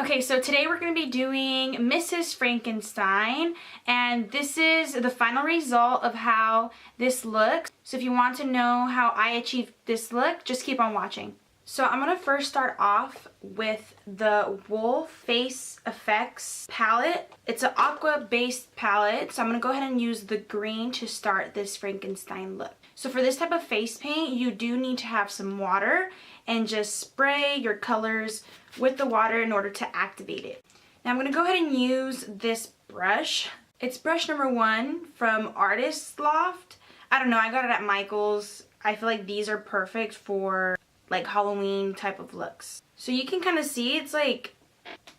Okay, so today we're going to be doing Mrs. Frankenstein, and this is the final result of how this looks. So if you want to know how I achieved this look, just keep on watching. So I'm going to first start off with the Wolfe Face Effects palette. It's an aqua based palette, so I'm going to go ahead and use the green to start this Frankenstein look. So for this type of face paint, you do need to have some water and just spray your colors with the water in order to activate it. Now I'm going to go ahead and use this brush. It's brush number 1 from Artist Loft. I don't know, I got it at Michael's. I feel like these are perfect for like Halloween type of looks. So you can kind of see it's like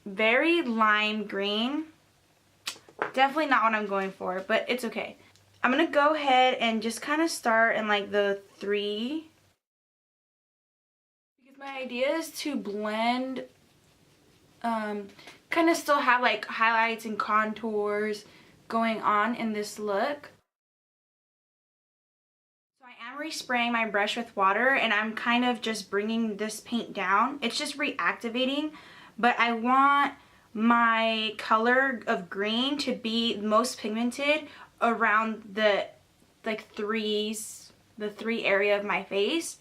very lime green. Definitely not what I'm going for, but it's okay. I'm going to go ahead and just kind of start in like the 3. Because my idea is to blend, kind of still have like highlights and contours going on in this look. So I am respraying my brush with water and I'm kind of just bringing this paint down. It's just reactivating, but I want my color of green to be most pigmented around the like the 3 area of my face.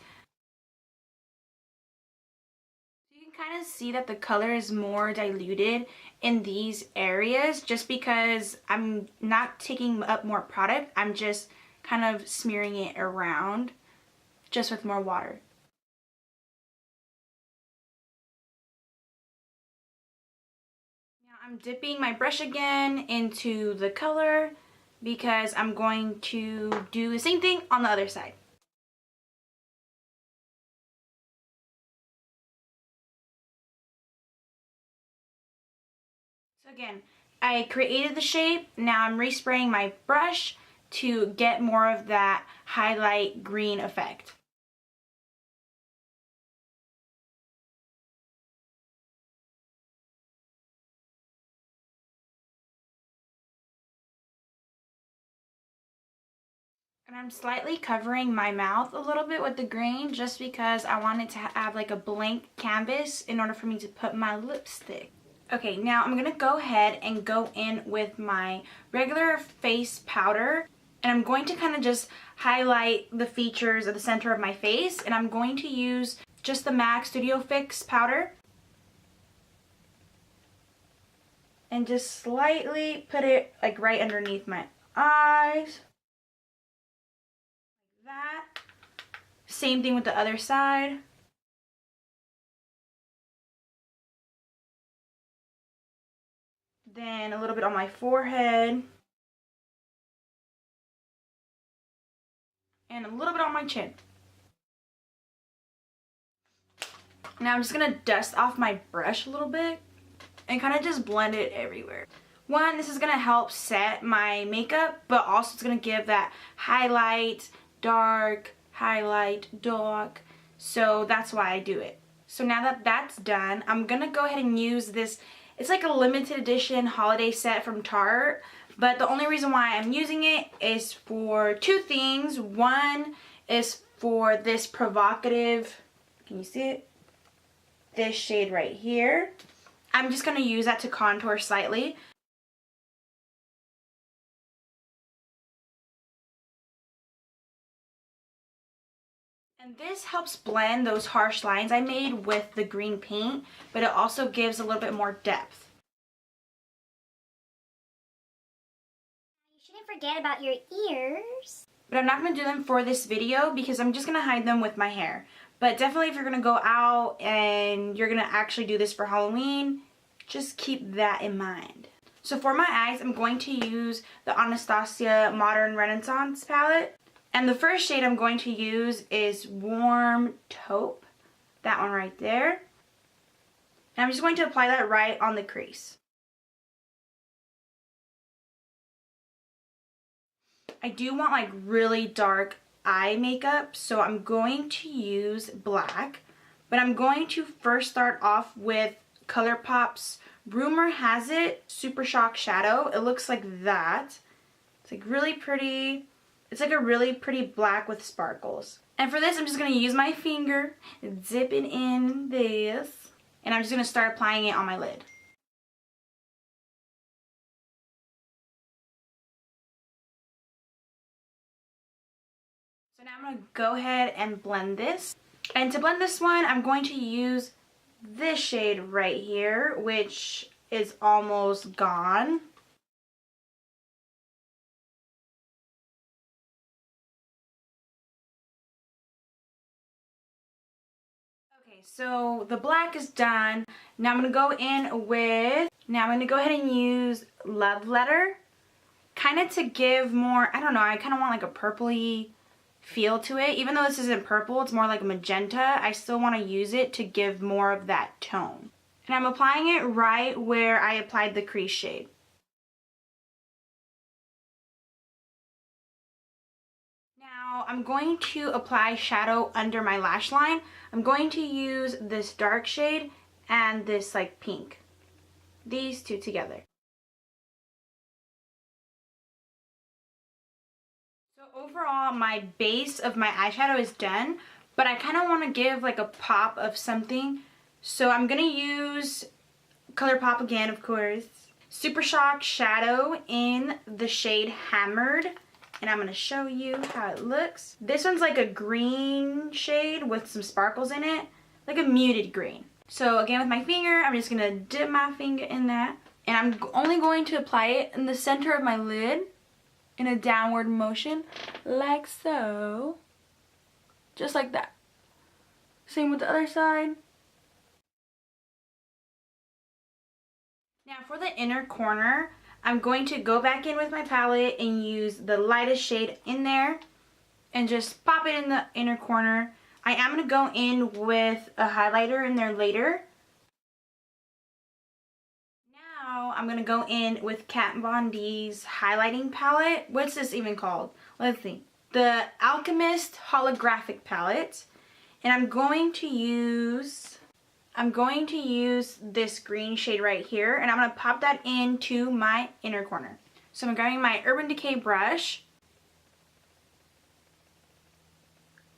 You can kind of see that the color is more diluted in these areas just because I'm not taking up more product. I'm just kind of smearing it around just with more water. Now I'm dipping my brush again into the color because I'm going to do the same thing on the other side. So again, I created the shape. Now I'm respraying my brush to get more of that highlight green effect. And I'm slightly covering my mouth a little bit with the green just because I wanted to have like a blank canvas in order for me to put my lipstick. Okay, now I'm going to go ahead and go in with my regular face powder. And I'm going to kind of just highlight the features of the center of my face. And I'm going to use just the MAC Studio Fix powder. And just slightly put it like right underneath my eyes. Like that. Same thing with the other side. Then a little bit on my forehead. And a little bit on my chin. Now I'm just going to dust off my brush a little bit and kind of just blend it everywhere. One, this is going to help set my makeup, but also it's going to give that highlight, dark, so that's why I do it. So now that that's done, I'm going to go ahead and use this. It's like a limited edition holiday set from Tarte. But the only reason why I'm using it is for 2 things. One is for this provocative, can you see it? This shade right here. I'm just going to use that to contour slightly. And this helps blend those harsh lines I made with the green paint, but it also gives a little bit more depth. Forget about your ears. But I'm not going to do them for this video because I'm just going to hide them with my hair. But definitely if you're going to go out and you're going to actually do this for Halloween, just keep that in mind. So for my eyes, I'm going to use the Anastasia Modern Renaissance palette. And the first shade I'm going to use is Warm Taupe. That one right there. And I'm just going to apply that right on the crease. I do want like really dark eye makeup, so I'm going to use black. But I'm going to first start off with ColourPop's Rumor Has It Super Shock Shadow. It looks like that. It's like really pretty. It's like a really pretty black with sparkles. And for this, I'm just going to use my finger, dip it in this, and I'm just going to start applying it on my lid. So now I'm going to go ahead and blend this. And to blend this one, I'm going to use this shade right here, which is almost gone. Okay, so the black is done. Now I'm going to go in with, now I'm going to go ahead and use Love Letter. Kind of to give more, I don't know, I kind of want like a purpley feel to it. Even though this isn't purple, it's more like a magenta, I still want to use it to give more of that tone. And I'm applying it right where I applied the crease shade. Now I'm going to apply shadow under my lash line. I'm going to use this dark shade and this like pink. These two together. So overall, my base of my eyeshadow is done, but I kind of want to give like a pop of something. So I'm going to use ColourPop again, of course. Super Shock Shadow in the shade Hammered. And I'm going to show you how it looks. This one's like a green shade with some sparkles in it. Like a muted green. So again, with my finger, I'm just going to dip my finger in that. And I'm only going to apply it in the center of my lid in a downward motion, like so. Just like that. Same with the other side. Now for the inner corner, I'm going to go back in with my palette and use the lightest shade in there and just pop it in the inner corner. I am going to go in with a highlighter in there later. Now I'm going to go in with Kat Von D's highlighting palette. What's this even called? Let's see. The Alchemist Holographic Palette. And I'm going to use this green shade right here, and I'm going to pop that into my inner corner. So I'm grabbing my Urban Decay brush,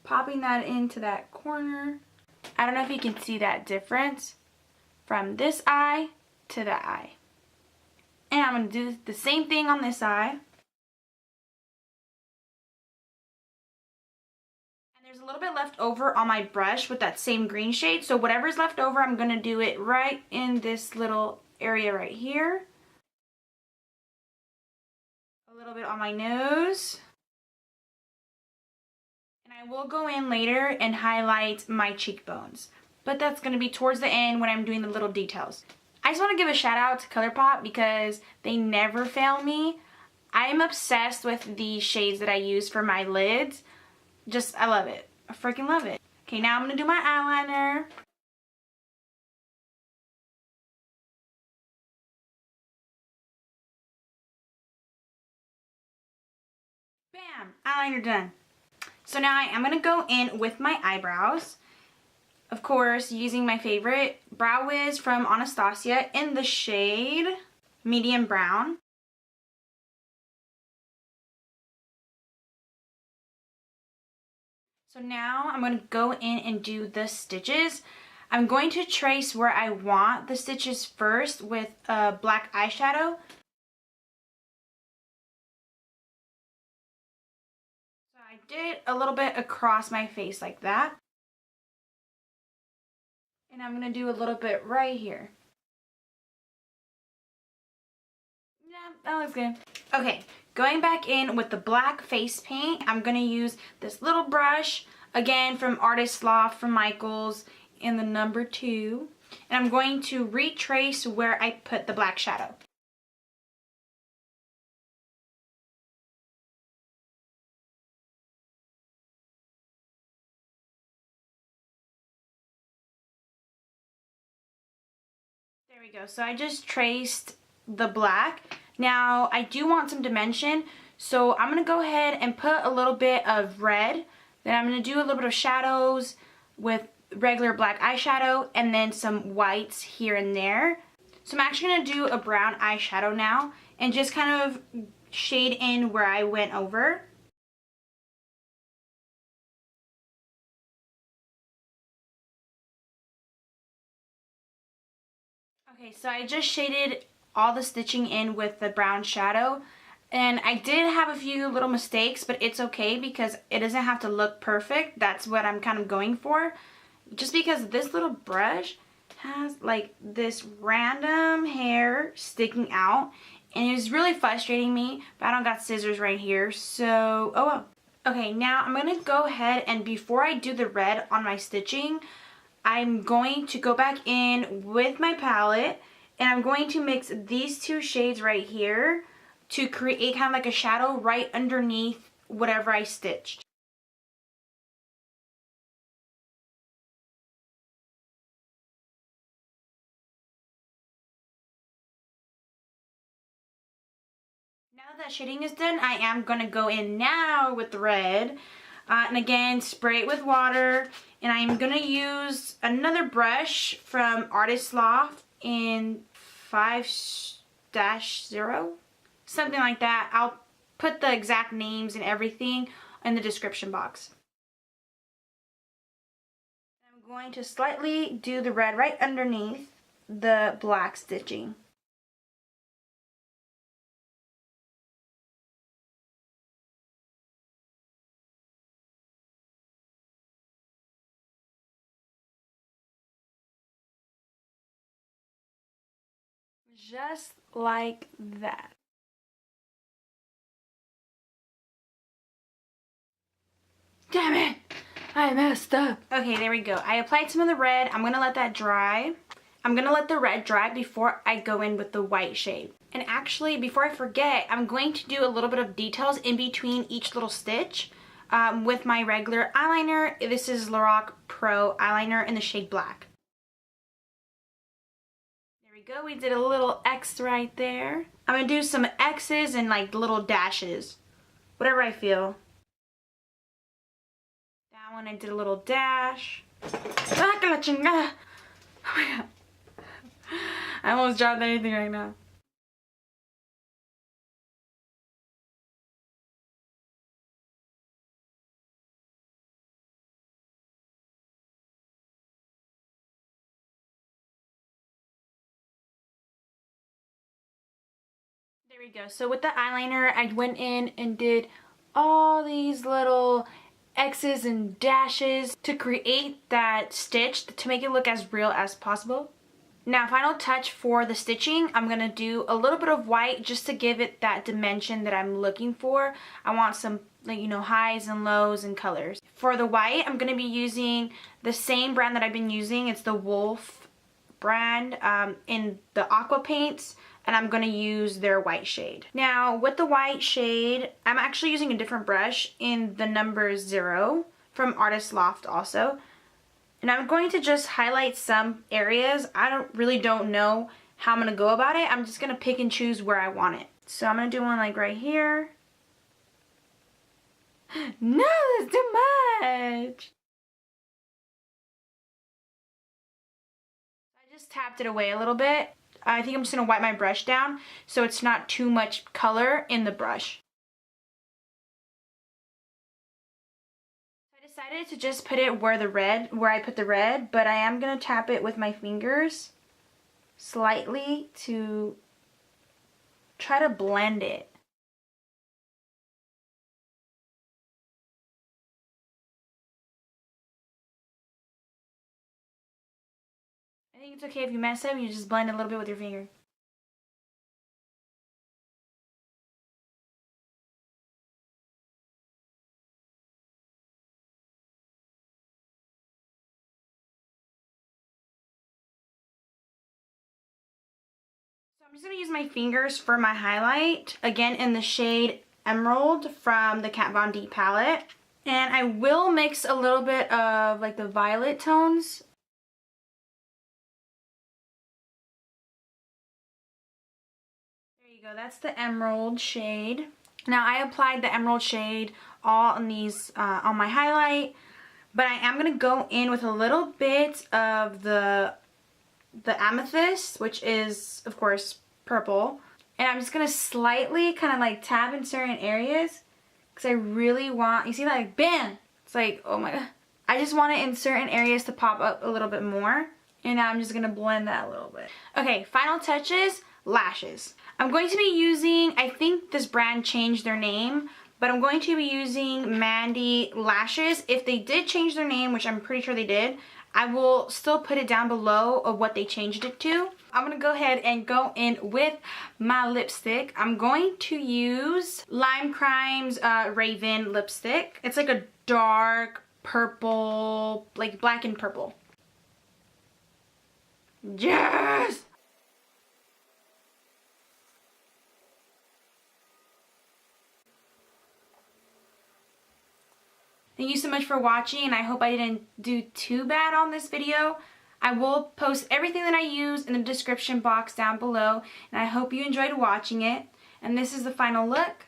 popping that into that corner. I don't know if you can see that difference from this eye to that eye. And I'm going to do the same thing on this eye. There's a little bit left over on my brush with that same green shade, so whatever's left over, I'm going to do it right in this little area right here. A little bit on my nose. And I will go in later and highlight my cheekbones, but that's going to be towards the end when I'm doing the little details. I just want to give a shout out to ColourPop because they never fail me. I'm obsessed with the shades that I use for my lids. Just, I love it. I freaking love it. Okay, now I'm going to do my eyeliner. Bam! Eyeliner done. So now I am going to go in with my eyebrows. Of course, using my favorite Brow Wiz from Anastasia in the shade Medium Brown. So now I'm going to go in and do the stitches. I'm going to trace where I want the stitches first with a black eyeshadow. So I did a little bit across my face like that. And I'm going to do a little bit right here. Yeah, that looks good. Okay, going back in with the black face paint, I'm going to use this little brush, again from Artist Loft from Michaels in the number 2. And I'm going to retrace where I put the black shadow. There we go. So I just traced the black. Now I do want some dimension, so I'm going to go ahead and put a little bit of red. Then I'm going to do a little bit of shadows with regular black eyeshadow and then some whites here and there. So I'm actually going to do a brown eyeshadow now and just kind of shade in where I went over. Okay, so I just shaded all the stitching in with the brown shadow. And I did have a few little mistakes, but it's okay because it doesn't have to look perfect. That's what I'm kind of going for. Just because this little brush has like this random hair sticking out, and it was really frustrating me, but I don't got scissors right here, so oh well. Okay, now I'm gonna go ahead and before I do the red on my stitching, I'm going to go back in with my palette and I'm going to mix these two shades right here to create kind of like a shadow right underneath whatever I stitched. Now that shading is done, I am going to go in now with the red. And again, spray it with water. And I'm going to use another brush from Artist Loft in 5-0. Something like that. I'll put the exact names and everything in the description box. I'm going to slightly do the red right underneath the black stitching. Just like that. Damn it! I messed up. Okay, there we go. I applied some of the red. I'm gonna let that dry. I'm gonna let the red dry before I go in with the white shade. And actually, before I forget, I'm going to do a little bit of details in between each little stitch with my regular eyeliner. This is Lorac Pro eyeliner in the shade black. There we go. We did a little X right there. I'm gonna do some X's and like little dashes. Whatever I feel. That one I did a little dash. Oh my God. I almost dropped anything right now. There we go. So with the eyeliner, I went in and did all these little X's and dashes to create that stitch to make it look as real as possible. Now, final touch for the stitching, I'm going to do a little bit of white just to give it that dimension that I'm looking for. I want some, like, you know, highs and lows and colors. For the white, I'm going to be using the same brand that I've been using. It's the Wolfe brand in the aqua paints, and I'm going to use their white shade. Now, with the white shade, I'm actually using a different brush in the number 0 from Artist Loft also. And I'm going to just highlight some areas. I really don't know how I'm going to go about it. I'm just going to pick and choose where I want it. So I'm going to do one like right here. No, that's too much. I just tapped it away a little bit. I think I'm just going to wipe my brush down so it's not too much color in the brush. I decided to just put it where I put the red, but I am going to tap it with my fingers slightly to try to blend it. I think it's okay if you mess up, you just blend a little bit with your finger. So I'm just going to use my fingers for my highlight, again in the shade Emerald from the Kat Von D palette. And I will mix a little bit of like the violet tones. There you go, that's the Emerald shade. Now I applied the Emerald shade all on these, on my highlight, but I am going to go in with a little bit of the Amethyst, which is, of course, purple. And I'm just going to slightly kind of like tap in certain areas because I really want, you see that, like, bam! It's like, oh my God. I just want it in certain areas to pop up a little bit more. And now I'm just going to blend that a little bit. Okay, final touches. lashes. I'm going to be using, I think this brand changed their name, but I'm going to be using Mandy lashes. If they did change their name, which I'm pretty sure they did, I will still put it down below of what they changed it to. I'm going to go ahead and go in with my lipstick. I'm going to use Lime Crime's Raven lipstick. It's like a dark purple, like black and purple. Yes! Thank you so much for watching, and I hope I didn't do too bad on this video. I will post everything that I use in the description box down below, and I hope you enjoyed watching it. And this is the final look.